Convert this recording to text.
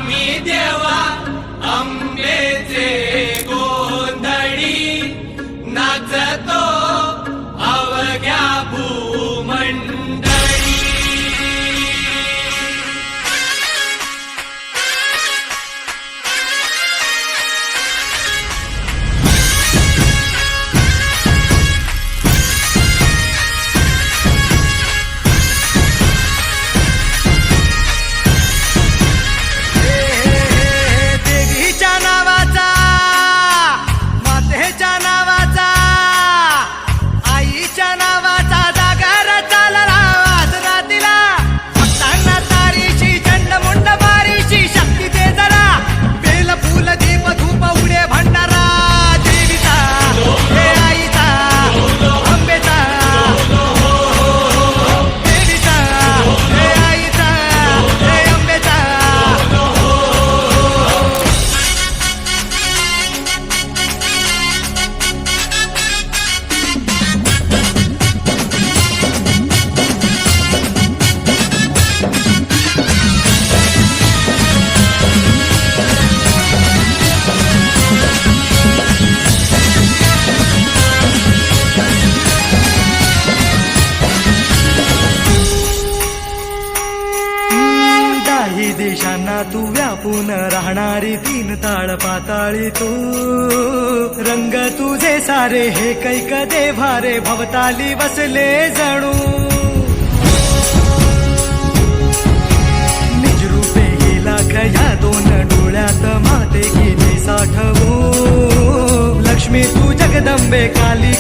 आम्ही देवा अंबेचे गोंधळी नाचतो अवघ्या भूमंडळी. देशांना तू व्यापून राहणारी तीन ताळ पाताळी तू. रंग तुझे सारे हे कैक देभारे भवताली बसले जणू. निजरूपे गेला खया दोन डोळ्यात माते गेली साठवू. लक्ष्मी तू जगदंबे काली